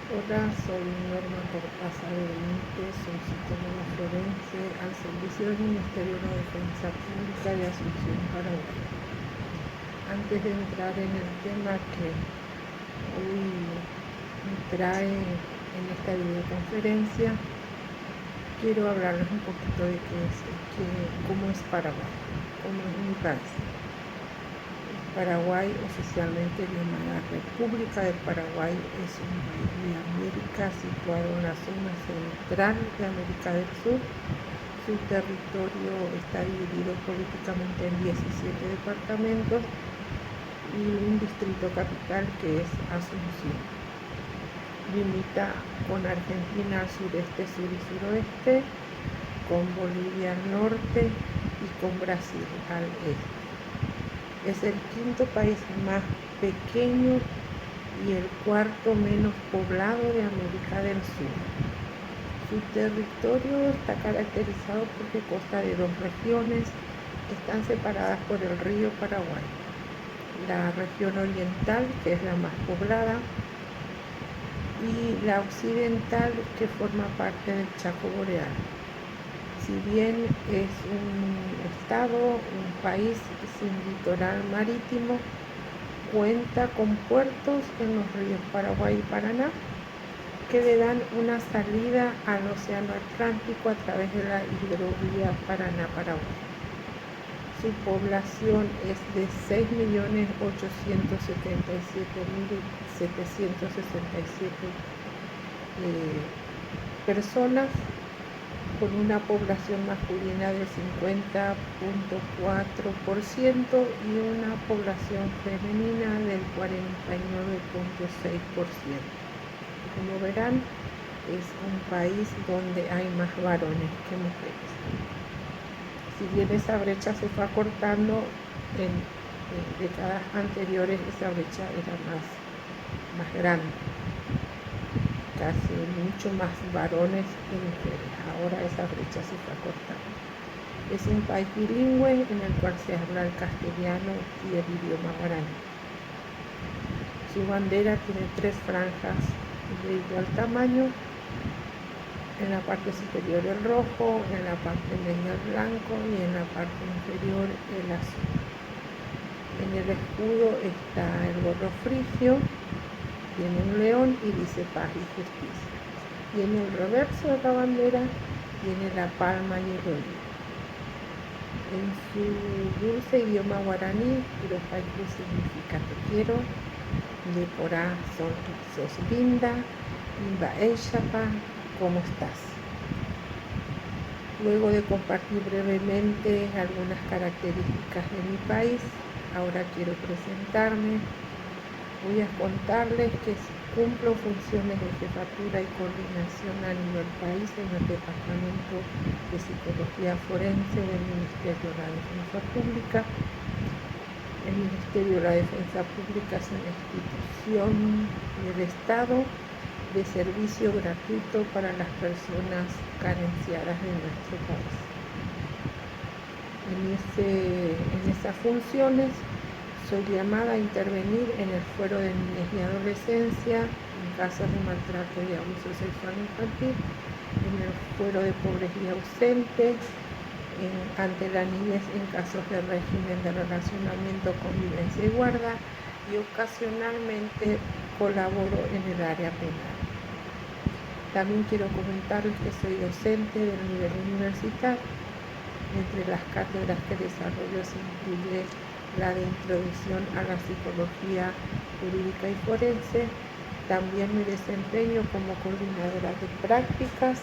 Hola, soy Norma Cortázar Benítez, soy psicóloga forense al servicio del Ministerio de la Defensa Pública de Asunción, Paraguay. Antes de entrar en el tema que hoy me trae en esta videoconferencia, quiero hablarles un poquito de cómo es Paraguay, cómo es mi país. Paraguay, oficialmente llamada República del Paraguay, es un país de América situado en la zona central de América del Sur. Su territorio está dividido políticamente en 17 departamentos y un distrito capital que es Asunción. Limita con Argentina al sureste, sur y suroeste, con Bolivia al norte y con Brasil al este. Es el quinto país más pequeño y el cuarto menos poblado de América del Sur. Su territorio está caracterizado porque consta de dos regiones que están separadas por el río Paraguay. La región oriental, que es la más poblada, y la occidental, que forma parte del Chaco Boreal. Si bien es un estado, un país sin litoral marítimo, cuenta con puertos en los ríos Paraguay y Paraná que le dan una salida al océano Atlántico a través de la hidrovía Paraná-Paraguay. Su población es de 6.877.767 personas, con una población masculina del 50.4% y una población femenina del 49.6%. Como verán, es un país donde hay más varones que mujeres. Si bien esa brecha se fue acortando, en décadas anteriores esa brecha era más grande, casi mucho más varones que mujeres. Ahora esa brecha se está cortando. Es un país bilingüe en el cual se habla el castellano y el idioma guaraní. Su bandera tiene 3 franjas de igual tamaño. En la parte superior el rojo, en la parte media el blanco y en la parte inferior el azul. En el escudo está el gorro frigio, tiene un león y dice paz y justicia. Y en el reverso de la bandera tiene la palma y el olivo. En su dulce idioma guaraní, Piropaiku significa te quiero, Leporá sos linda, Imba Eyapa, ¿cómo estás? Luego de compartir brevemente algunas características de mi país, ahora quiero presentarme. Voy a contarles que cumplo funciones de jefatura y coordinación a nivel país en el Departamento de Psicología Forense del Ministerio de la Defensa Pública. El Ministerio de la Defensa Pública es una institución del Estado de servicio gratuito para las personas carenciadas de nuestro país. En esas funciones soy llamada a intervenir en el fuero de niñez y adolescencia, en casos de maltrato y abuso sexual infantil, en el fuero de pobreza ausente, ante la niñez en casos de régimen de relacionamiento, convivencia y guarda, y ocasionalmente colaboro en el área penal. También quiero comentarles que soy docente del nivel universitario. Entre las cátedras que desarrollo se incluye la de Introducción a la Psicología Jurídica y Forense. También me desempeño como coordinadora de prácticas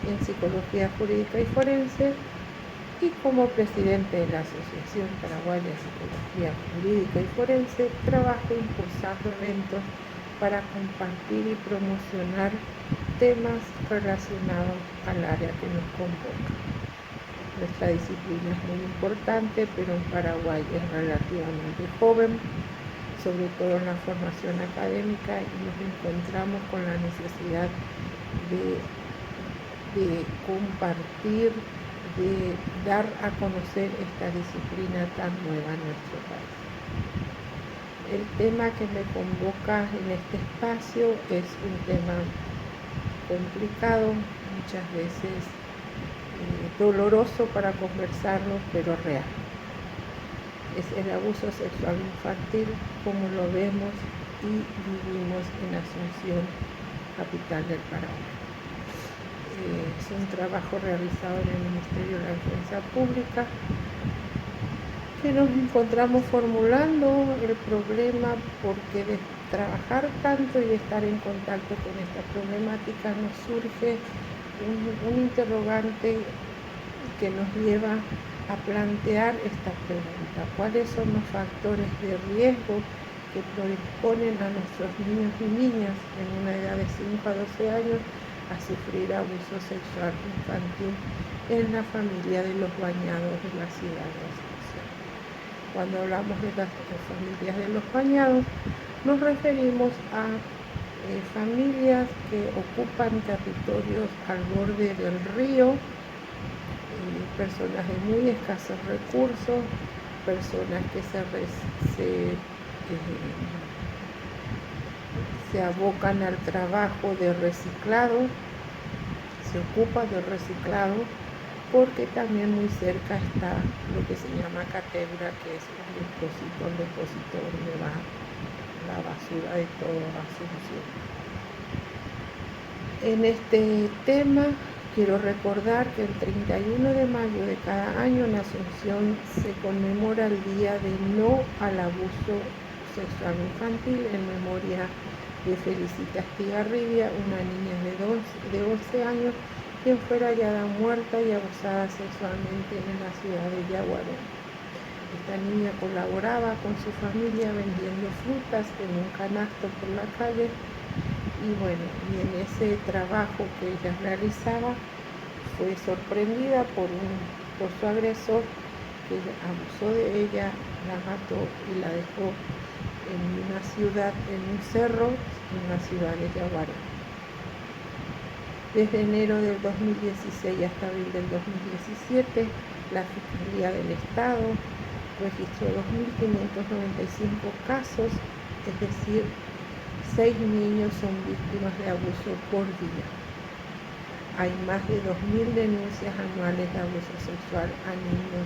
en Psicología Jurídica y Forense y como presidente de la Asociación Paraguaya de Psicología Jurídica y Forense. Trabajo impulsando eventos para compartir y promocionar temas relacionados al área que nos convoca. Nuestra disciplina es muy importante, pero en Paraguay es relativamente joven, sobre todo en la formación académica, y nos encontramos con la necesidad de compartir, de dar a conocer esta disciplina tan nueva en nuestro país. El tema que me convoca en este espacio es un tema complicado, muchas veces doloroso para conversarlo, pero real. Es el abuso sexual infantil, como lo vemos y vivimos en Asunción, capital del Paraguay. Es un trabajo realizado en el Ministerio de la Defensa Pública, que nos encontramos formulando el problema porque de trabajar tanto y de estar en contacto con esta problemática nos surge un interrogante que nos lleva a plantear esta pregunta: ¿cuáles son los factores de riesgo que predisponen a nuestros niños y niñas en una edad de 5 a 12 años a sufrir abuso sexual infantil en la familia de los bañados de la ciudad de Asunción? Cuando hablamos de las familias de los bañados, nos referimos a familias que ocupan territorios al borde del río, personas de muy escasos recursos, personas que se abocan al trabajo de reciclado, se ocupan del reciclado, porque también muy cerca está lo que se llama Catebra, que es un depósito donde va la basura de toda Asunción. En este tema quiero recordar que el 31 de mayo de cada año en Asunción se conmemora el Día de No al Abuso Sexual Infantil en memoria de Felicita Estigarribia, una niña de 11 años quien fuera hallada muerta y abusada sexualmente en la ciudad de Yaguarón. Esta niña colaboraba con su familia vendiendo frutas en un canasto por la calle y en ese trabajo que ella realizaba fue sorprendida por su agresor, que abusó de ella, la mató y la dejó en una ciudad, en un cerro, en la ciudad de Yaguarón. Desde enero del 2016 hasta abril del 2017, la Fiscalía del Estado registró 2.595 casos, es decir, 6 niños son víctimas de abuso por día. Hay más de 2.000 denuncias anuales de abuso sexual a niños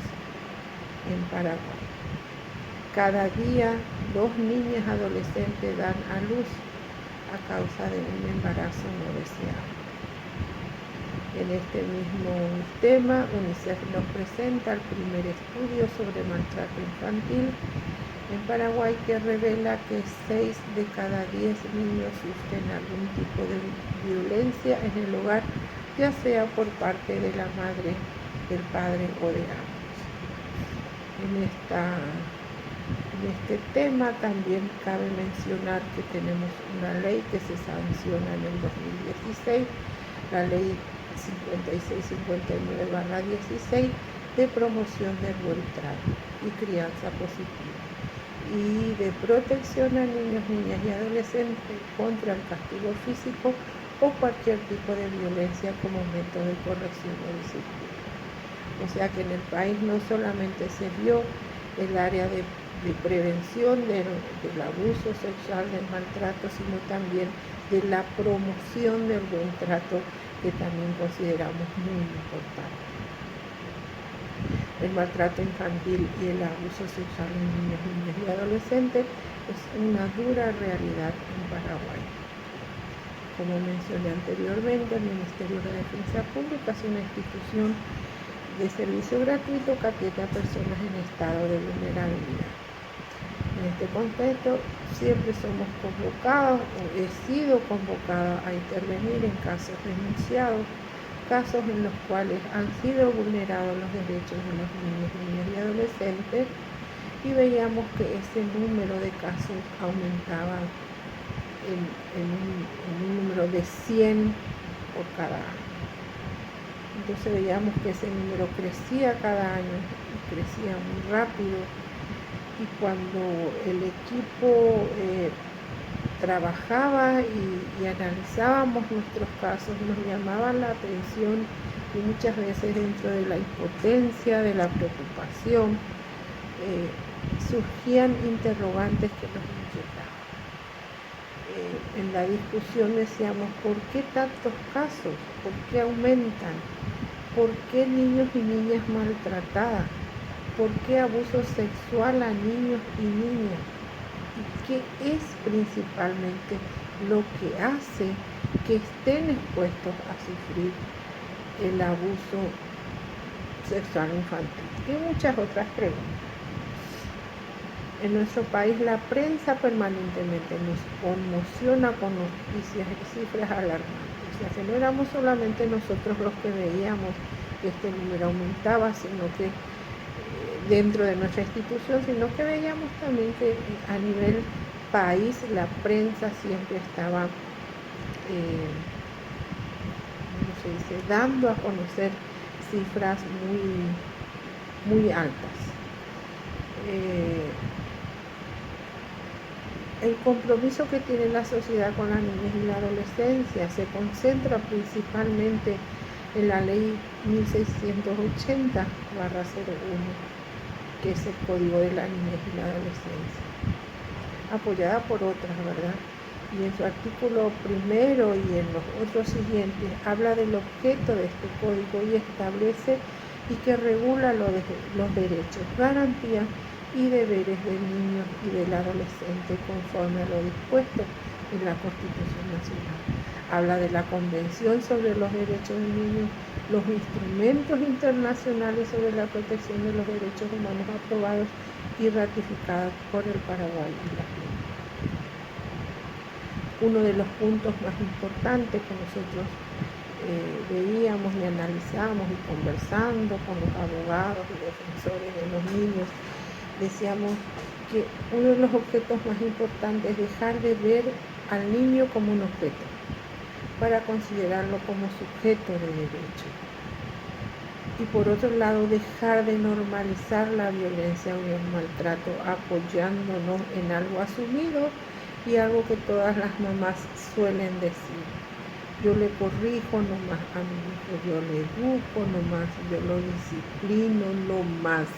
en Paraguay. Cada día 2 niñas adolescentes dan a luz a causa de un embarazo no deseado. En este mismo tema, UNICEF nos presenta el primer estudio sobre maltrato infantil en Paraguay, que revela que 6 de cada 10 niños sufren algún tipo de violencia en el hogar, ya sea por parte de la madre, del padre o de ambos. En este tema también cabe mencionar que tenemos una ley que se sanciona en el 2016, la ley 5659/16 de promoción del buen trato y crianza positiva y de protección a niños, niñas y adolescentes contra el castigo físico o cualquier tipo de violencia como método de corrección o disciplina. O sea que en el país no solamente se vio el área de prevención del abuso sexual, del maltrato, sino también de la promoción del buen trato, que también consideramos muy importante. El maltrato infantil y el abuso sexual en niños, niñas y adolescentes es una dura realidad en Paraguay. Como mencioné anteriormente, el Ministerio de la Defensa Pública es una institución de servicio gratuito que atiende a personas en estado de vulnerabilidad. En este contexto, siempre somos convocados o he sido convocada a intervenir en casos denunciados, casos en los cuales han sido vulnerados los derechos de los niños, niñas y adolescentes, y veíamos que ese número de casos aumentaba en un número de 100 por cada año. Entonces veíamos que ese número crecía cada año, crecía muy rápido, y cuando el equipo trabajaba y analizábamos nuestros casos, nos llamaba la atención, y muchas veces dentro de la impotencia, de la preocupación, surgían interrogantes que nos inquietaban. En la discusión decíamos, ¿por qué tantos casos? ¿Por qué aumentan? ¿Por qué niños y niñas maltratadas? ¿Por qué abuso sexual a niños y niñas? ¿Y qué es principalmente lo que hace que estén expuestos a sufrir el abuso sexual infantil? Y muchas otras preguntas. En nuestro país la prensa permanentemente nos conmociona con noticias y cifras alarmantes. O sea, que no éramos solamente nosotros los que veíamos que este número aumentaba, sino que dentro de nuestra institución, sino que veíamos también que a nivel país la prensa siempre estaba ¿cómo se dice?, dando a conocer cifras muy altas. El compromiso que tiene la sociedad con la niñez y la adolescencia se concentra principalmente en la ley 1680/01, que es el Código de la Niñez y la Adolescencia, apoyada por otras, ¿verdad? Y en su artículo 1 y en los otros siguientes habla del objeto de este código y establece y que regula los derechos, garantías y deberes del niño y del adolescente conforme a lo dispuesto en la Constitución Nacional. Habla de la Convención sobre los Derechos del Niño, los instrumentos internacionales sobre la protección de los derechos humanos aprobados y ratificados por el Paraguay y la Argentina. Uno de los puntos más importantes que nosotros veíamos y analizábamos y conversando con los abogados y defensores de los niños, decíamos que uno de los objetos más importantes es dejar de ver al niño como un objeto para considerarlo como sujeto de derecho. Y por otro lado, dejar de normalizar la violencia o el maltrato apoyándonos en algo asumido y algo que todas las mamás suelen decir. Yo le corrijo nomás a mi hijo, yo le educo nomás, yo lo disciplino nomás,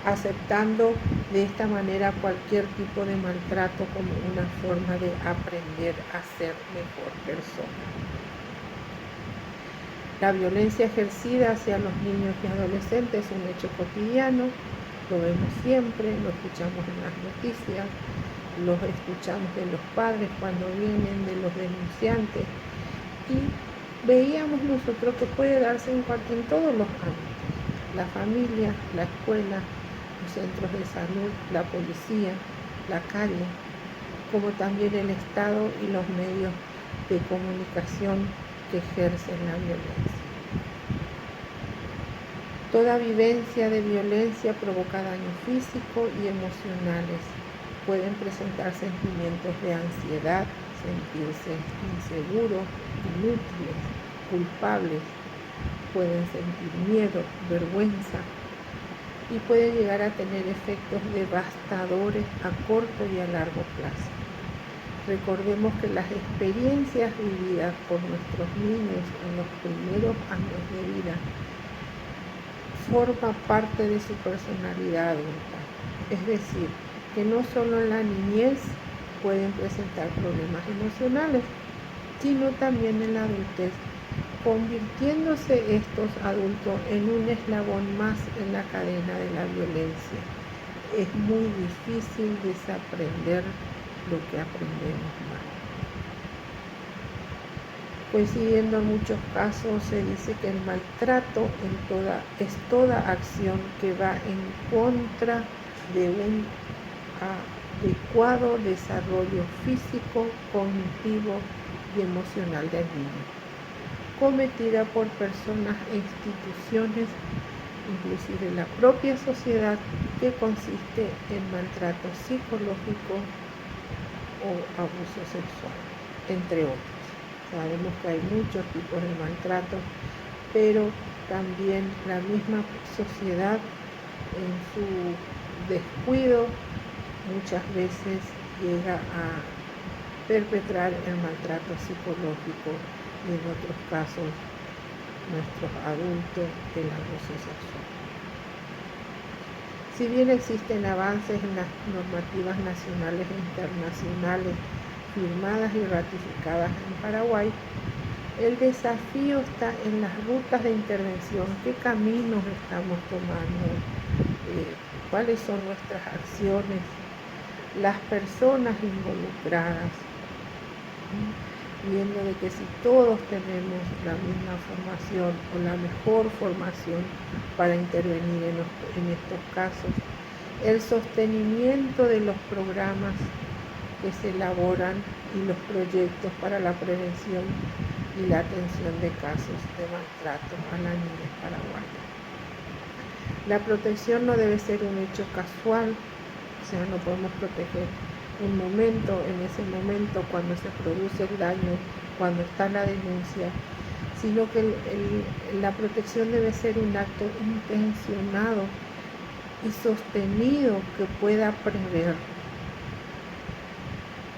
aceptando de esta manera cualquier tipo de maltrato como una forma de aprender a ser mejor persona. La violencia ejercida hacia los niños y adolescentes es un hecho cotidiano, lo vemos siempre, lo escuchamos en las noticias, los escuchamos de los padres cuando vienen, de los denunciantes, y veíamos nosotros que puede darse en todos los ámbitos: la familia, la escuela, los centros de salud, la policía, la calle, como también el Estado y los medios de comunicación que ejercen la violencia. Toda vivencia de violencia provoca daños físicos y emocionales. Pueden presentar sentimientos de ansiedad, sentirse inseguros, inútiles, culpables. Pueden sentir miedo, vergüenza y pueden llegar a tener efectos devastadores a corto y a largo plazo. Recordemos que las experiencias vividas por nuestros niños en los primeros años de vida forman parte de su personalidad adulta. Es decir, que no solo en la niñez pueden presentar problemas emocionales, sino también en la adultez, convirtiéndose estos adultos en un eslabón más en la cadena de la violencia. Es muy difícil desaprender lo que aprendemos mal. Coincidiendo en muchos casos, se dice que el maltrato es toda acción que va en contra de un adecuado desarrollo físico, cognitivo y emocional del niño, cometida por personas e instituciones, inclusive la propia sociedad, que consiste en maltrato psicológico o abuso sexual, entre otros. Sabemos que hay muchos tipos de maltrato, pero también la misma sociedad, en su descuido, muchas veces llega a perpetrar el maltrato psicológico y en otros casos nuestros adultos el abuso sexual. Si bien existen avances en las normativas nacionales e internacionales firmadas y ratificadas en Paraguay, el desafío está en las rutas de intervención, qué caminos estamos tomando, cuáles son nuestras acciones, las personas involucradas, viendo de que si todos tenemos la misma formación o la mejor formación para intervenir en estos casos, el sostenimiento de los programas que se elaboran y los proyectos para la prevención y la atención de casos de maltrato a la niñez paraguaya. La protección no debe ser un hecho casual, o sea, no podemos proteger un momento, en ese momento cuando se produce el daño, cuando está la denuncia, sino que la protección debe ser un acto intencionado y sostenido que pueda prever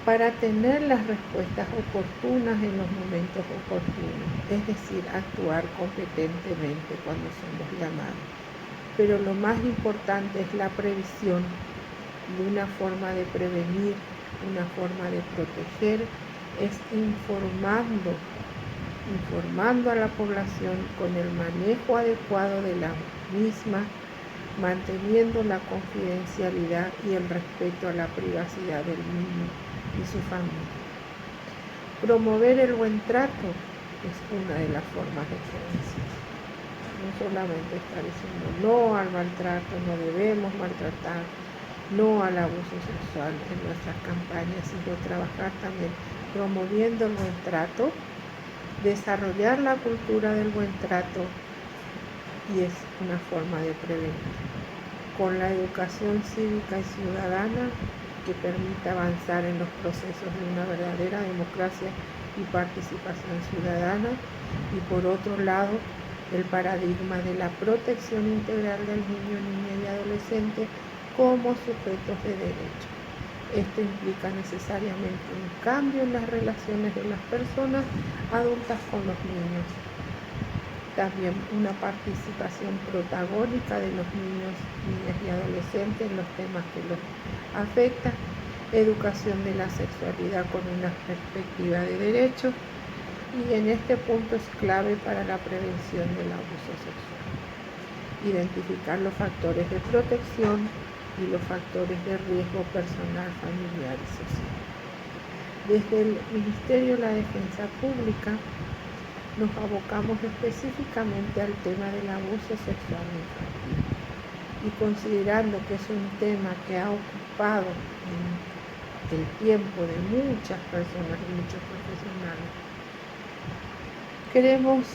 para tener las respuestas oportunas en los momentos oportunos, es decir, actuar competentemente cuando somos llamados. Pero lo más importante es la previsión de una forma de prevenir, una forma de proteger, es informando a la población con el manejo adecuado de la misma, manteniendo la confidencialidad y el respeto a la privacidad del niño y su familia. Promover el buen trato es una de las formas de prevención. No solamente estar diciendo no al maltrato, no debemos maltratar, no al abuso sexual en nuestras campañas, sino trabajar también promoviendo el buen trato, desarrollar la cultura del buen trato, y es una forma de prevenir. Con la educación cívica y ciudadana que permita avanzar en los procesos de una verdadera democracia y participación ciudadana, y por otro lado, el paradigma de la protección integral del niño, niña y adolescente como sujetos de derecho. Esto implica necesariamente un cambio en las relaciones de las personas adultas con los niños. También una participación protagónica de los niños, niñas y adolescentes en los temas que los afectan, educación de la sexualidad con una perspectiva de derecho, y en este punto es clave para la prevención del abuso sexual. Identificar los factores de protección y los factores de riesgo personal, familiar y social. Desde el Ministerio de la Defensa Pública nos abocamos específicamente al tema del abuso sexual infantil, y considerando que es un tema que ha ocupado el tiempo de muchas personas y muchos profesionales, queremos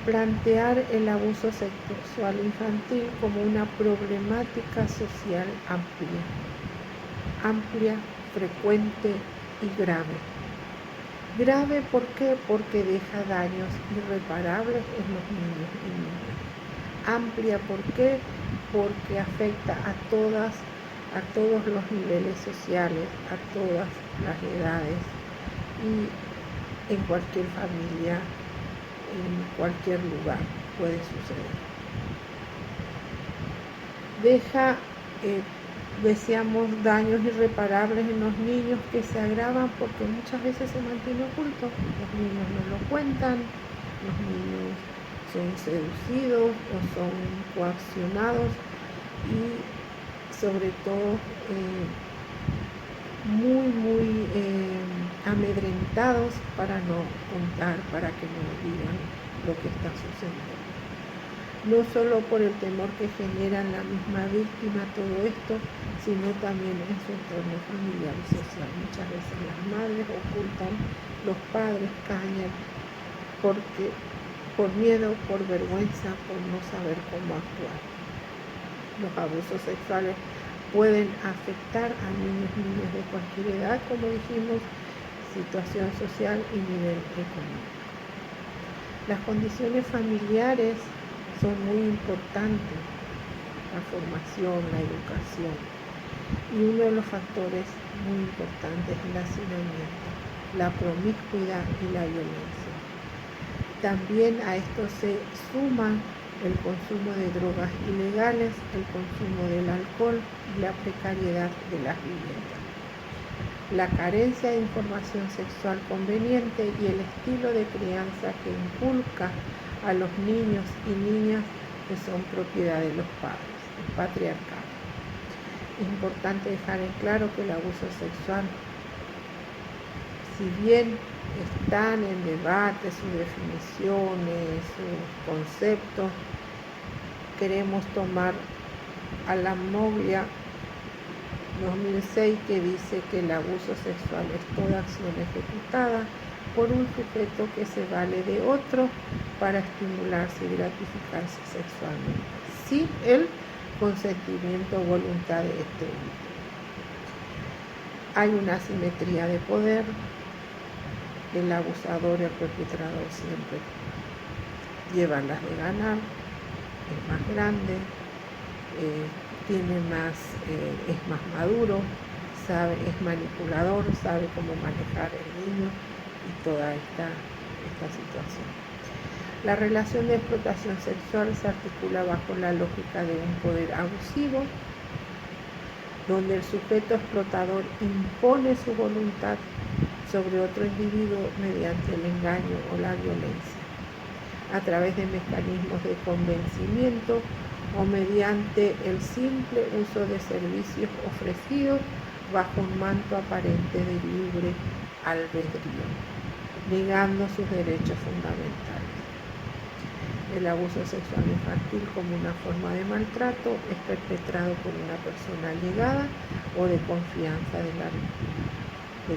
plantear el abuso sexual infantil como una problemática social amplia, frecuente y grave. Grave, ¿por qué? Porque deja daños irreparables en los niños y niñas. Amplia, ¿por qué? Porque afecta a todos los niveles sociales, a todas las edades y en cualquier familia, en cualquier lugar puede suceder. Deja, deseamos, daños irreparables en los niños que se agravan porque muchas veces se mantiene oculto. Los niños no lo cuentan, los niños son seducidos o son coaccionados y sobre todo muy amedrentados para no contar, para que no digan lo que está sucediendo. No solo por el temor que genera la misma víctima todo esto, sino también en su entorno familiar y social. Muchas veces las madres ocultan, los padres callan, porque por miedo, por vergüenza, por no saber cómo actuar. Los abusos sexuales pueden afectar a niños y niñas de cualquier edad, como dijimos, situación social y nivel económico. Las condiciones familiares son muy importantes, la formación, la educación, y uno de los factores muy importantes es el hacinamiento, la promiscuidad y la violencia. También a esto se suman el consumo de drogas ilegales, el consumo del alcohol y la precariedad de las viviendas. La carencia de información sexual conveniente y el estilo de crianza que inculca a los niños y niñas que son propiedad de los padres, el patriarcado. Es importante dejar en claro que el abuso sexual, si bien están en debate sus definiciones, sus conceptos, queremos tomar a la Moglia 2006, que dice que el abuso sexual es toda acción ejecutada por un sujeto que se vale de otro para estimularse y gratificarse sexualmente, sin el consentimiento o voluntad de este último. Hay una asimetría de poder. El abusador y el perpetrador siempre llevan las de ganar, es más grande, es más maduro, es manipulador, sabe cómo manejar el niño y toda esta situación. La relación de explotación sexual se articula bajo la lógica de un poder abusivo, donde el sujeto explotador impone su voluntad sobre otro individuo mediante el engaño o la violencia, a través de mecanismos de convencimiento o mediante el simple uso de servicios ofrecidos bajo un manto aparente de libre albedrío, negando sus derechos fundamentales. El abuso sexual infantil como una forma de maltrato es perpetrado por una persona allegada o de confianza de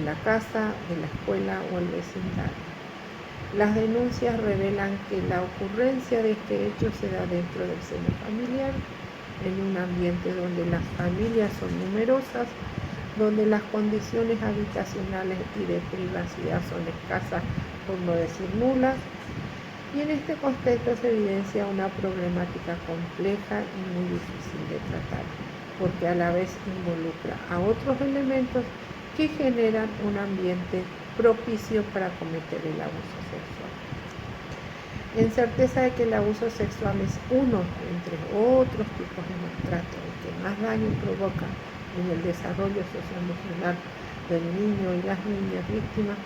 la casa, de la escuela o el vecindario. Las denuncias revelan que la ocurrencia de este hecho se da dentro del seno familiar, en un ambiente donde las familias son numerosas, donde las condiciones habitacionales y de privacidad son escasas, por no decir nulas, y en este contexto se evidencia una problemática compleja y muy difícil de tratar, porque a la vez involucra a otros elementos que generan un ambiente propicio para cometer el abuso sexual. En certeza de que el abuso sexual es uno entre otros tipos de maltrato, el que más daño provoca en el desarrollo socioemocional del niño y las niñas víctimas,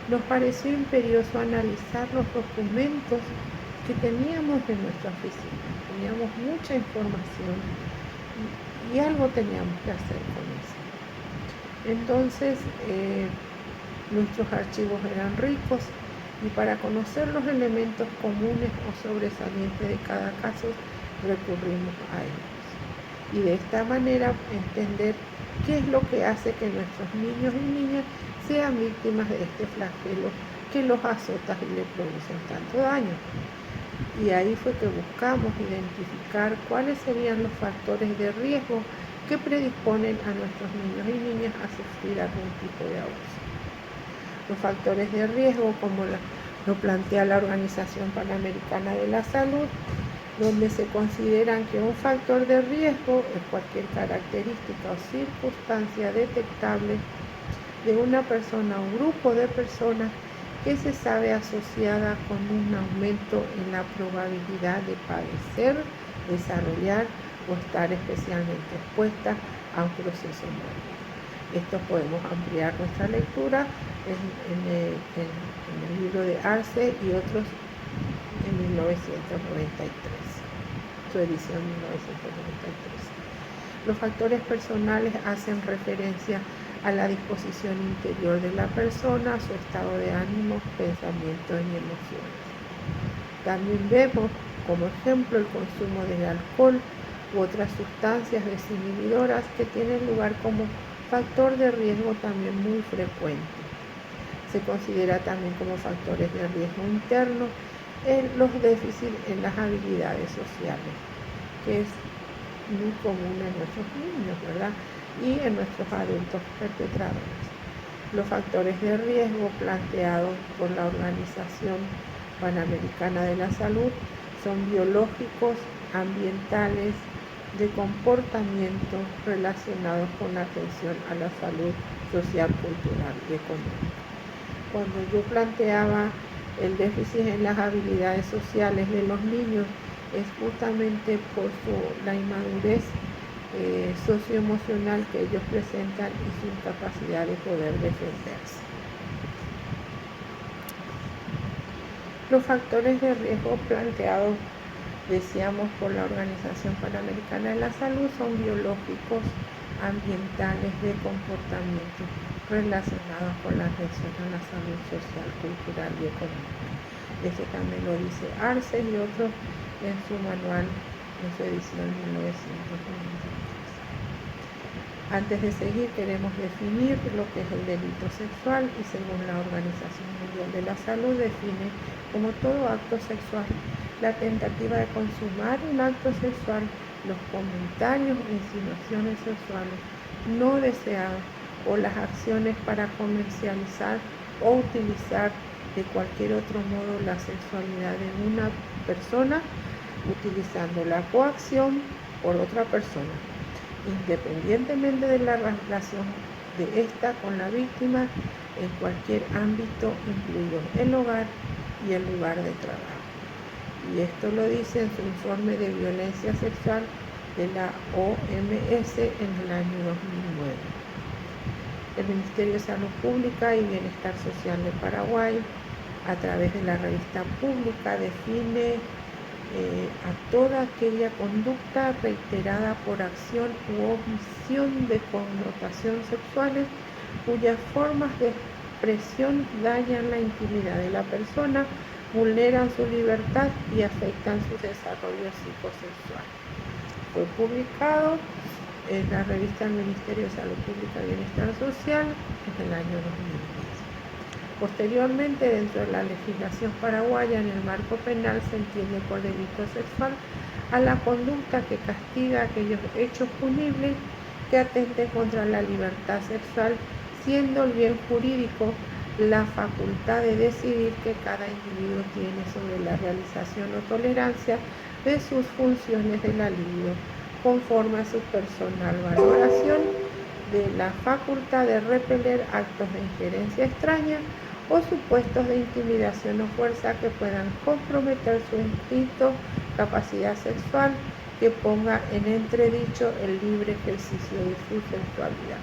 nos pareció imperioso analizar los documentos que teníamos en nuestra oficina. Teníamos mucha información y algo teníamos que hacer con eso. Entonces, nuestros archivos eran ricos y para conocer los elementos comunes o sobresalientes de cada caso recurrimos a ellos. Y de esta manera entender qué es lo que hace que nuestros niños y niñas sean víctimas de este flagelo que los azota y le producen tanto daño. Y ahí fue que buscamos identificar cuáles serían los factores de riesgo que predisponen a nuestros niños y niñas a sufrir algún tipo de abuso. Los factores de riesgo, como lo plantea la Organización Panamericana de la Salud, donde se consideran que un factor de riesgo es cualquier característica o circunstancia detectable de una persona o grupo de personas que se sabe asociada con un aumento en la probabilidad de padecer, desarrollar o estar especialmente expuesta a un proceso muerto. Esto podemos ampliar nuestra lectura en el libro de Arce y otros en 1993, su edición 1993. Los factores personales hacen referencia a la disposición interior de la persona, su estado de ánimo, pensamientos y emociones. También vemos como ejemplo el consumo del alcohol u otras sustancias desinhibidoras que tienen lugar como factor de riesgo también muy frecuente. Se considera también como factores de riesgo interno los déficits en las habilidades sociales, que es muy común en nuestros niños, ¿verdad? Y en nuestros adultos perpetradores. Los factores de riesgo planteados por la Organización Panamericana de la Salud son biológicos, ambientales, de comportamiento relacionados con la atención a la salud social, cultural y económica. Cuando yo planteaba el déficit en las habilidades sociales de los niños es justamente por la inmadurez socioemocional que ellos presentan y su incapacidad de poder defenderse. Los factores de riesgo planteados, decíamos, por la Organización Panamericana de la Salud son biológicos, ambientales, de comportamiento, relacionados con la atención a la salud social, cultural y económica. Este también lo dice Arce y otros en su manual, en su edición 1993. Antes de seguir, queremos definir lo que es el delito sexual y según la Organización Mundial de la Salud define como todo acto sexual la tentativa de consumar un acto sexual, los comentarios o insinuaciones sexuales no deseados o las acciones para comercializar o utilizar de cualquier otro modo la sexualidad de una persona utilizando la coacción por otra persona, independientemente de la relación de esta con la víctima en cualquier ámbito, incluido el hogar y el lugar de trabajo. Y esto lo dice en su informe de violencia sexual de la OMS en el año 2009. El Ministerio de Salud Pública y Bienestar Social de Paraguay, a través de la revista pública, define a toda aquella conducta reiterada por acción u omisión de connotación sexuales cuyas formas de expresión dañan la intimidad de la persona, vulneran su libertad y afectan su desarrollo psicosexual. Fue publicado en la revista del Ministerio de Salud Pública y Bienestar Social en el año 2010. Posteriormente, dentro de la legislación paraguaya, en el marco penal se entiende por delito sexual a la conducta que castiga aquellos hechos punibles que atenten contra la libertad sexual, siendo el bien jurídico la facultad de decidir que cada individuo tiene sobre la realización o tolerancia de sus funciones de la libido, conforme a su personal valoración de la facultad de repeler actos de injerencia extraña o supuestos de intimidación o fuerza que puedan comprometer su instinto, capacidad sexual, que ponga en entredicho el libre ejercicio de su sexualidad.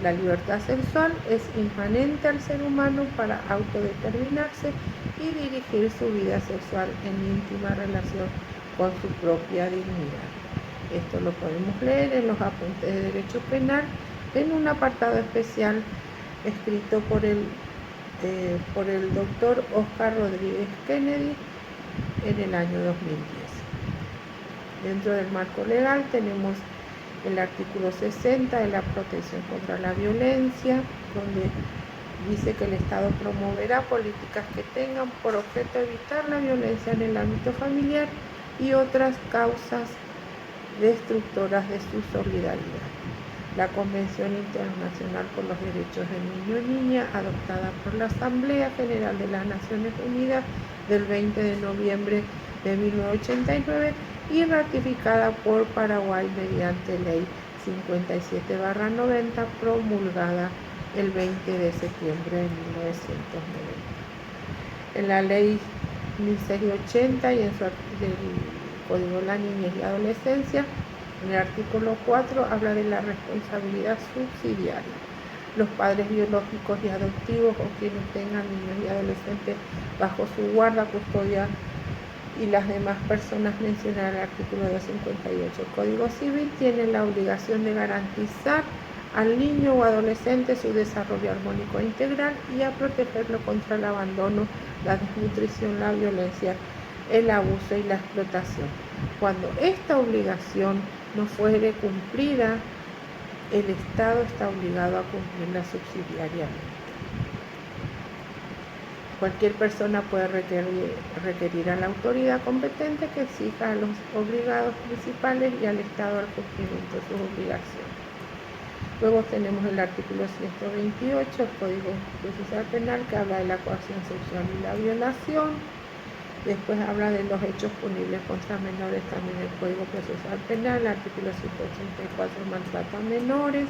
La libertad sexual es inmanente al ser humano para autodeterminarse y dirigir su vida sexual en íntima relación con su propia dignidad. Esto lo podemos leer en los apuntes de Derecho Penal en un apartado especial escrito por el doctor Oscar Rodríguez Kennedy en el año 2010. Dentro del marco legal tenemos el artículo 60 de la protección contra la violencia, donde dice que el Estado promoverá políticas que tengan por objeto evitar la violencia en el ámbito familiar y otras causas destructoras de su solidaridad. La Convención Internacional por los Derechos del Niño y Niña, adoptada por la Asamblea General de las Naciones Unidas del 20 de noviembre de 1989 y ratificada por Paraguay mediante Ley 57/90, promulgada el 20 de septiembre de 1990. En la Ley 1680 y en su del Código de la Niñez y Adolescencia, en el artículo 4 habla de la responsabilidad subsidiaria. Los padres biológicos y adoptivos o quienes tengan niños y adolescentes bajo su guarda, custodia y las demás personas mencionadas en el artículo 258 del Código Civil tienen la obligación de garantizar al niño o adolescente su desarrollo armónico e integral y a protegerlo contra el abandono, la desnutrición, la violencia, el abuso y la explotación. Cuando esta obligación no fuere cumplida, el Estado está obligado a cumplirla subsidiariamente. Cualquier persona puede requerir a la autoridad competente que exija a los obligados principales y al Estado el cumplimiento de sus obligaciones. Luego tenemos el artículo 128 del Código Procesal Penal, que habla de la coacción sexual y la violación. Después habla de los hechos punibles contra menores, también el Código Procesal Penal, el artículo 184, maltrato a menores.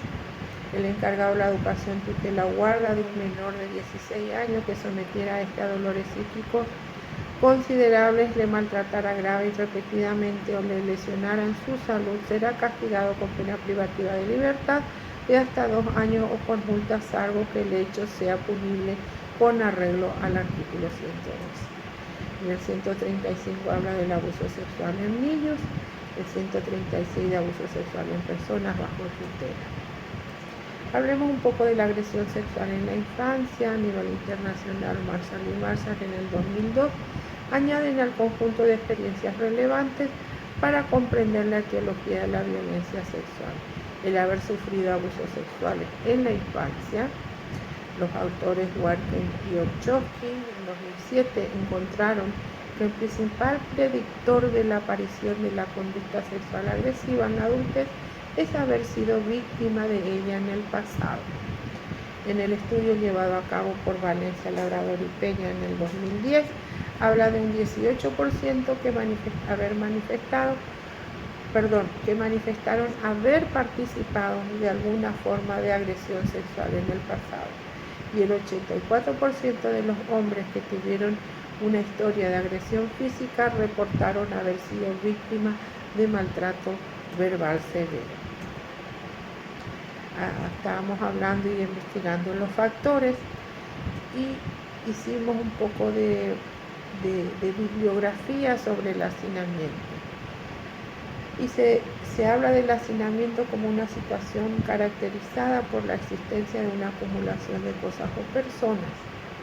El encargado de la educación, tutela o guarda de un menor de 16 años que sometiera a este a dolores psíquicos considerables le maltratara grave y repetidamente o le lesionara en su salud, será castigado con pena privativa de libertad de hasta 2 años o con multa, salvo que el hecho sea punible con arreglo al artículo 111. En el 135 habla del abuso sexual en niños, el 136 de abuso sexual en personas bajo tutela. Hablemos un poco de la agresión sexual en la infancia. A nivel internacional, Marshall y Marshall en el 2002 añaden al conjunto de experiencias relevantes para comprender la etiología de la violencia sexual: el haber sufrido abusos sexuales en la infancia. Los autores Warken y Orchowski en 2007 encontraron que el principal predictor de la aparición de la conducta sexual agresiva en la adultez es haber sido víctima de ella en el pasado. En el estudio llevado a cabo por Valencia, Labrador y Peña en el 2010, habla de un 18% que manifestaron haber participado de alguna forma de agresión sexual en el pasado, y el 84% de los hombres que tuvieron una historia de agresión física reportaron haber sido víctimas de maltrato verbal severo. Estábamos hablando y investigando los factores y hicimos un poco de bibliografía sobre el hacinamiento. Y se habla del hacinamiento como una situación caracterizada por la existencia de una acumulación de cosas o personas.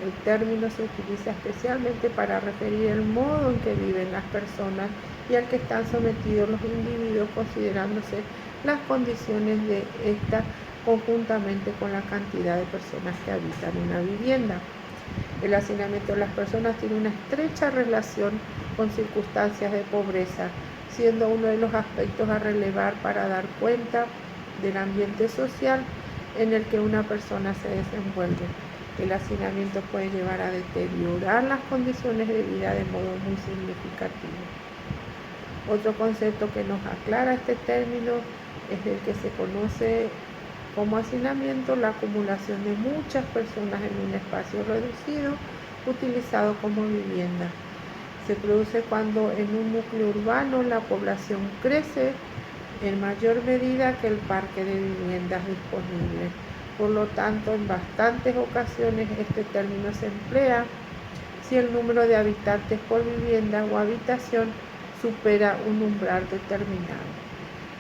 El término se utiliza especialmente para referir el modo en que viven las personas y al que están sometidos los individuos, considerándose las condiciones de esta conjuntamente con la cantidad de personas que habitan una vivienda. El hacinamiento de las personas tiene una estrecha relación con circunstancias de pobreza, siendo uno de los aspectos a relevar para dar cuenta del ambiente social en el que una persona se desenvuelve. El hacinamiento puede llevar a deteriorar las condiciones de vida de modo muy significativo. Otro concepto que nos aclara este término es el que se conoce como hacinamiento: la acumulación de muchas personas en un espacio reducido utilizado como vivienda. Se produce cuando en un núcleo urbano la población crece en mayor medida que el parque de viviendas disponible. Por lo tanto, en bastantes ocasiones este término se emplea si el número de habitantes por vivienda o habitación supera un umbral determinado.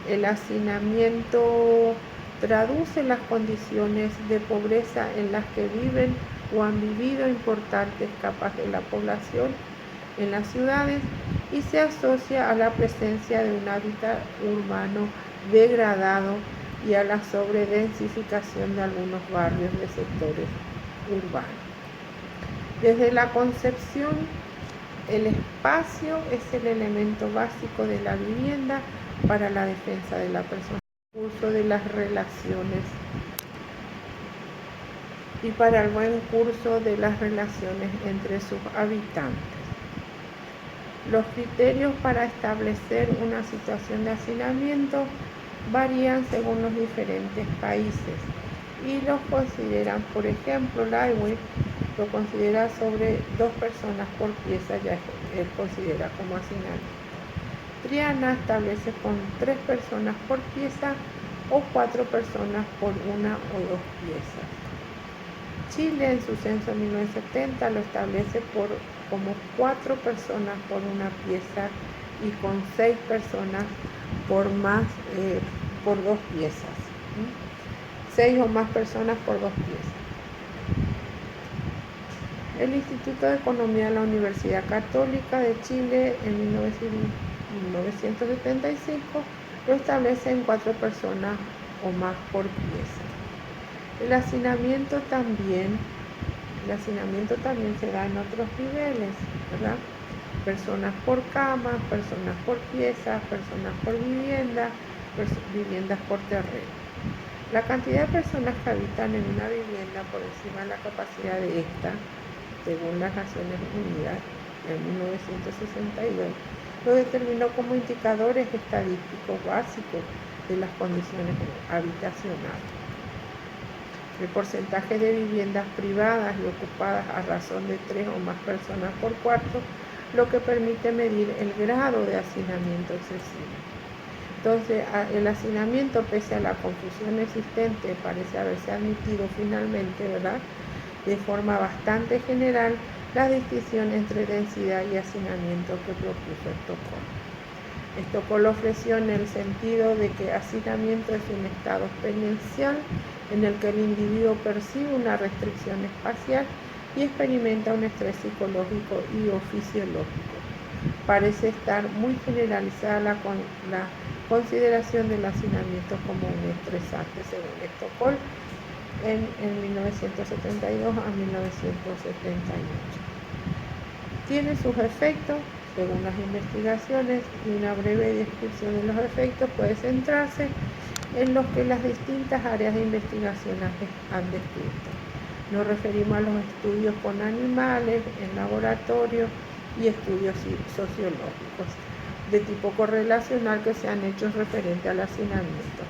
El hacinamiento traduce las condiciones de pobreza en las que viven o han vivido importantes capas de la población en las ciudades y se asocia a la presencia de un hábitat urbano degradado y a la sobredensificación de algunos barrios de sectores urbanos. Desde la concepción, el espacio es el elemento básico de la vivienda para la defensa de la persona, el curso de las relaciones y para el buen curso de las relaciones entre sus habitantes. Los criterios para establecer una situación de hacinamiento varían según los diferentes países y los consideran, por ejemplo, Lywin lo considera sobre 2 personas por pieza, ya él considera como hacinamiento. Triana establece con 3 personas por pieza o 4 personas por 1 o 2 piezas. Chile en su censo 1970 lo establece como 4 personas por 1 pieza y con 6 personas por 2 piezas. 6 o más personas por 2 piezas. El Instituto de Economía de la Universidad Católica de Chile en 1975 lo establece en 4 personas o más por pieza. El hacinamiento también se da en otros niveles, ¿verdad? Personas por cama, personas por pieza, personas por vivienda, viviendas por terreno. La cantidad de personas que habitan en una vivienda por encima de la capacidad de esta, según las Naciones Unidas en 1962, lo determinó como indicadores estadísticos básicos de las condiciones habitacionales. El porcentaje de viviendas privadas y ocupadas a razón de 3 o más personas por cuarto lo que permite medir el grado de hacinamiento excesivo. Entonces, el hacinamiento, pese a la confusión existente, parece haberse admitido finalmente, ¿verdad?, de forma bastante general, la distinción entre densidad y hacinamiento que propuso Estocolmo. Estocolmo ofreció en el sentido de que hacinamiento es un estado experiencial en el que el individuo percibe una restricción espacial y experimenta un estrés psicológico y o fisiológico. Parece estar muy generalizada la consideración del hacinamiento como un estresante, según Estocolmo, en 1972 a 1978. Tiene sus efectos, según las investigaciones, y una breve descripción de los efectos puede centrarse en los que las distintas áreas de investigación han descrito. Nos referimos a los estudios con animales, en laboratorio y estudios sociológicos de tipo correlacional que se han hecho referente al hacinamiento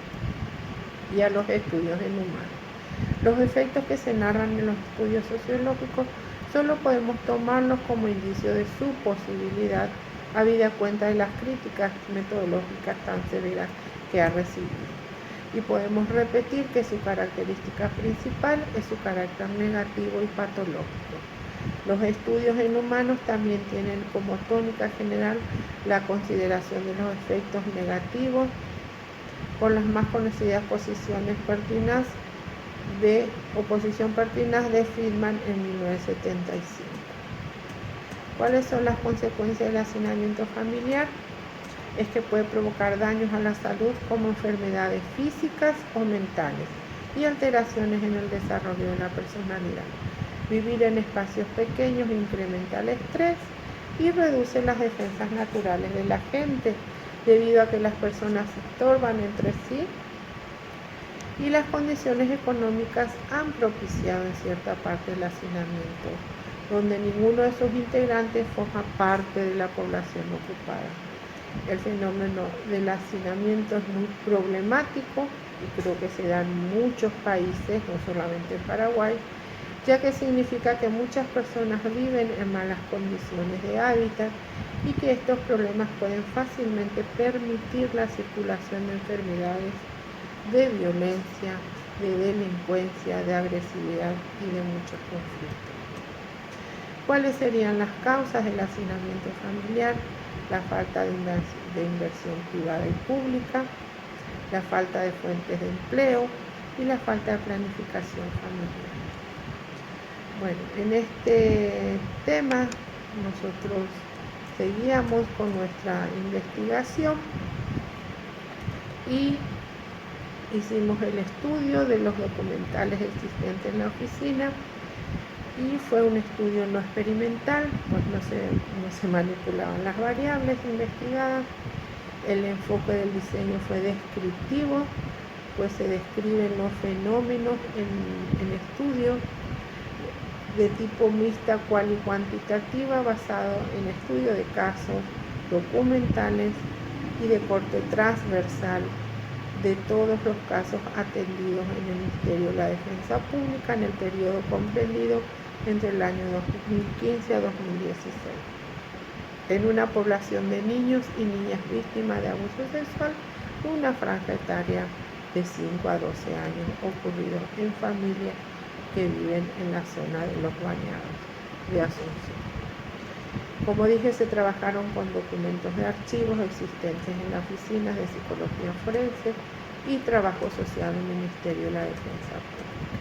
y a los estudios en humanos. Los efectos que se narran en los estudios sociológicos solo podemos tomarlos como indicio de su posibilidad, habida cuenta de las críticas metodológicas tan severas que ha recibido. Y podemos repetir que su característica principal es su carácter negativo y patológico. Los estudios en humanos también tienen como tónica general la consideración de los efectos negativos, con las más conocidas posiciones Pertinax de Friedman en 1975. ¿Cuáles son las consecuencias del hacinamiento familiar? Es que puede provocar daños a la salud como enfermedades físicas o mentales y alteraciones en el desarrollo de la personalidad. Vivir en espacios pequeños incrementa el estrés y reduce las defensas naturales de la gente, debido a que las personas se estorban entre sí y las condiciones económicas han propiciado en cierta parte el hacinamiento, donde ninguno de sus integrantes forma parte de la población ocupada. El fenómeno del hacinamiento es muy problemático y creo que se da en muchos países, no solamente en Paraguay, ya que significa que muchas personas viven en malas condiciones de hábitat y que estos problemas pueden fácilmente permitir la circulación de enfermedades, de violencia, de delincuencia, de agresividad y de muchos conflictos. ¿Cuáles serían las causas del hacinamiento familiar? La falta de inversión privada y pública, la falta de fuentes de empleo y la falta de planificación familiar. Bueno, en este tema nosotros seguíamos con nuestra investigación y hicimos el estudio de los documentales existentes en la oficina y fue un estudio no experimental, pues no se manipulaban las variables investigadas. El enfoque del diseño fue descriptivo, pues se describen los fenómenos en estudio de tipo mixta, cual y cuantitativa, basado en estudio de casos documentales y de corte transversal de todos los casos atendidos en el Ministerio de la Defensa Pública en el periodo comprendido entre el año 2015 a 2016, en una población de niños y niñas víctimas de abuso sexual de una franja etaria de 5 a 12 años, ocurridos en familias que viven en la zona de Los Bañados de Asunción. Como dije, se trabajaron con documentos de archivos existentes en las oficinas de psicología forense y trabajo social del Ministerio de la Defensa Pública.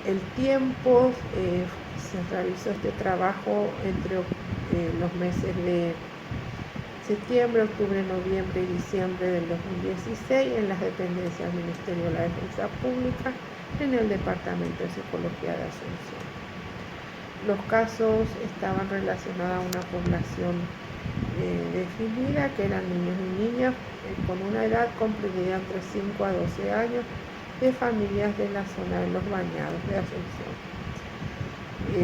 El tiempo se realizó este trabajo entre los meses de septiembre, octubre, noviembre y diciembre del 2016 en las dependencias del Ministerio de la Defensa Pública en el Departamento de Psicología de Asunción. Los casos estaban relacionados a una población definida, que eran niños y niñas con una edad comprendida entre 5 a 12 años, de familias de la zona de Los Bañados de Asunción.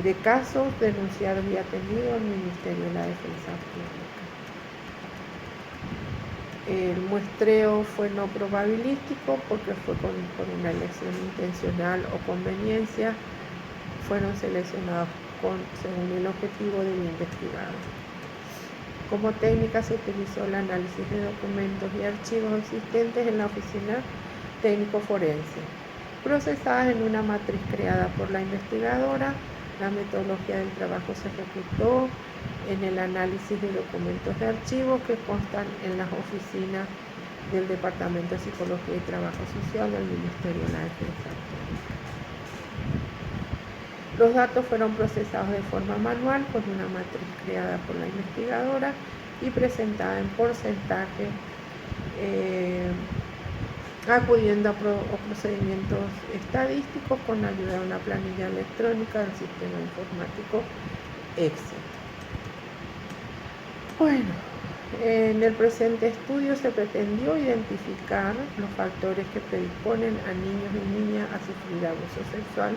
De casos denunciados y atendidos al Ministerio de la Defensa Pública. El muestreo fue no probabilístico porque fue por una elección intencional o conveniencia. Fueron seleccionados según el objetivo del investigado. Como técnica se utilizó el análisis de documentos y archivos existentes en la oficina técnico-forense, procesadas en una matriz creada por la investigadora. La metodología del trabajo se ejecutó en el análisis de documentos de archivos que constan en las oficinas del Departamento de Psicología y Trabajo Social del Ministerio de la Defensa. Los datos fueron procesados de forma manual con una matriz creada por la investigadora y presentada en porcentaje, acudiendo a procedimientos estadísticos con ayuda de una planilla electrónica del sistema informático Excel. Bueno, en el presente estudio se pretendió identificar los factores que predisponen a niños y niñas a sufrir abuso sexual,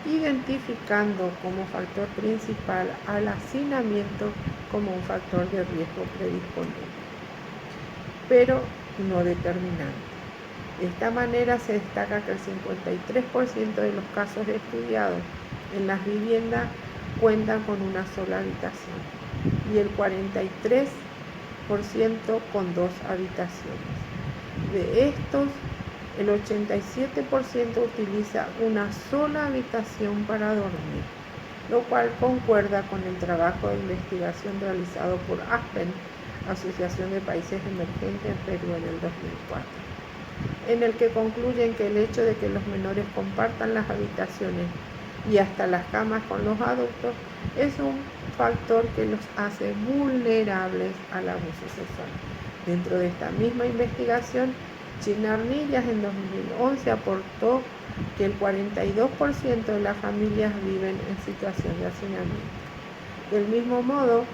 identificando como factor principal al hacinamiento como un factor de riesgo predisponente, pero no determinante. De esta manera se destaca que el 53% de los casos estudiados en las viviendas cuentan con una sola habitación y el 43% con 2 habitaciones. De estos, el 87% utiliza una sola habitación para dormir, lo cual concuerda con el trabajo de investigación realizado por ASPEN, Asociación de Países Emergentes en Perú, en el 2004, en el que concluyen que el hecho de que los menores compartan las habitaciones y hasta las camas con los adultos es un factor que los hace vulnerables al abuso sexual. Dentro de esta misma investigación, Chinarnillas en 2011 aportó que el 42% de las familias viven en situación de hacinamiento. Del mismo modo,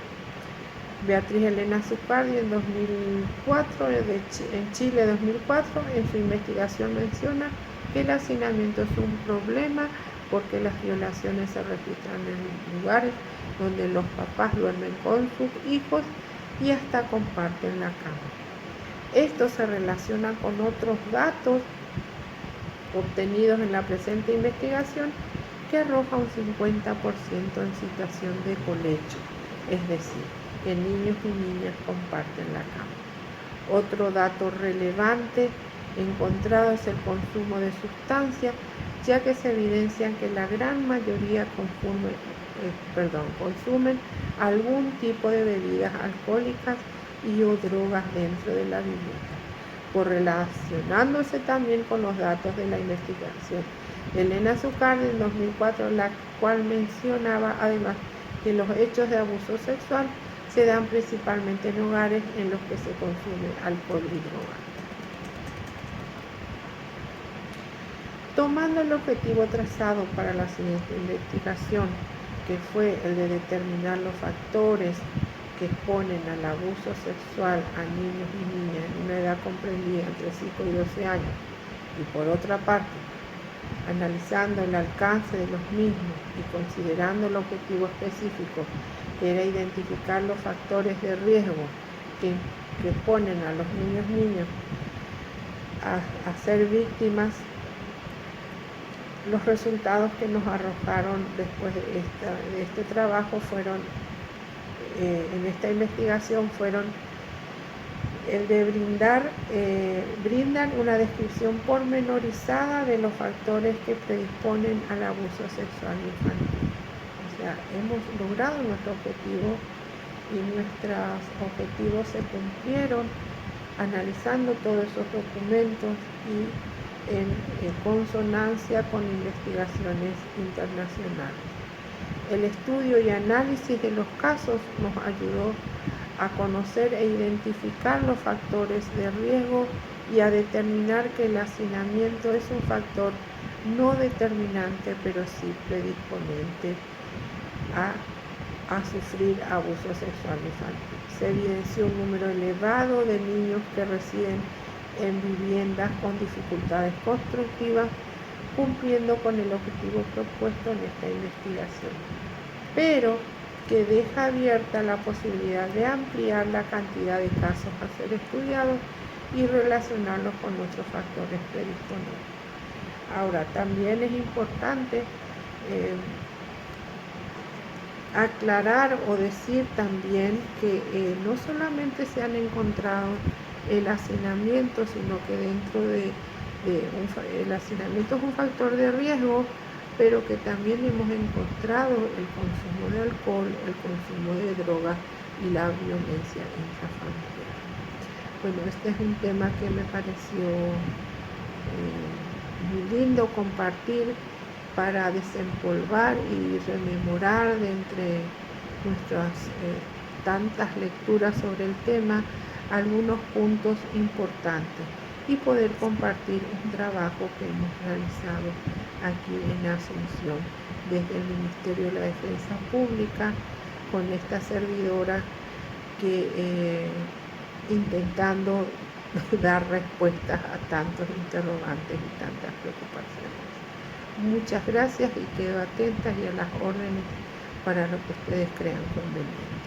Beatriz Elena Zucardi en 2004, en Chile 2004, en su investigación menciona que el hacinamiento es un problema porque las violaciones se registran en lugares donde los papás duermen con sus hijos y hasta comparten la cama. Esto se relaciona con otros datos obtenidos en la presente investigación que arroja un 50% en situación de colecho, es decir, que niños y niñas comparten la cama. Otro dato relevante encontrado es el consumo de sustancias, ya que se evidencian que la gran mayoría consumen algún tipo de bebidas alcohólicas y o drogas dentro de la vivienda, correlacionándose también con los datos de la investigación Elena Zucardi en 2004, la cual mencionaba además que los hechos de abuso sexual se dan principalmente en hogares en los que se consume alcohol y drogas. Tomando el objetivo trazado para la siguiente investigación, que fue el de determinar los factores que exponen al abuso sexual a niños y niñas en una edad comprendida entre 5 y 12 años, y por otra parte, analizando el alcance de los mismos y considerando el objetivo específico, que era identificar los factores de riesgo que exponen a los niños y niñas a ser víctimas, los resultados que nos arrojaron después de este trabajo fueron, en esta investigación, fueron el de brindan una descripción pormenorizada de los factores que predisponen al abuso sexual infantil. O sea, hemos logrado nuestro objetivo y nuestros objetivos se cumplieron analizando todos esos documentos y en consonancia con investigaciones internacionales. El estudio y análisis de los casos nos ayudó a conocer e identificar los factores de riesgo y a determinar que el hacinamiento es un factor no determinante, pero sí predisponente a sufrir abuso sexual infantil. Se evidenció un número elevado de niños que residen en viviendas con dificultades constructivas, cumpliendo con el objetivo propuesto en esta investigación, pero que deja abierta la posibilidad de ampliar la cantidad de casos a ser estudiados y relacionarlos con otros factores predisponentes. Ahora, también es importante aclarar o decir también que no solamente se han encontrado el hacinamiento, sino que dentro el hacinamiento es un factor de riesgo, pero que también hemos encontrado el consumo de alcohol, el consumo de drogas y la violencia intrafamiliar. Bueno, este es un tema que me pareció muy lindo compartir para desempolvar y rememorar de entre nuestras tantas lecturas sobre el tema algunos puntos importantes y poder compartir un trabajo que hemos realizado aquí en Asunción desde el Ministerio de la Defensa Pública con esta servidora que intentando dar respuestas a tantos interrogantes y tantas preocupaciones. Muchas gracias y quedo atenta y a las órdenes para lo que ustedes crean conveniente.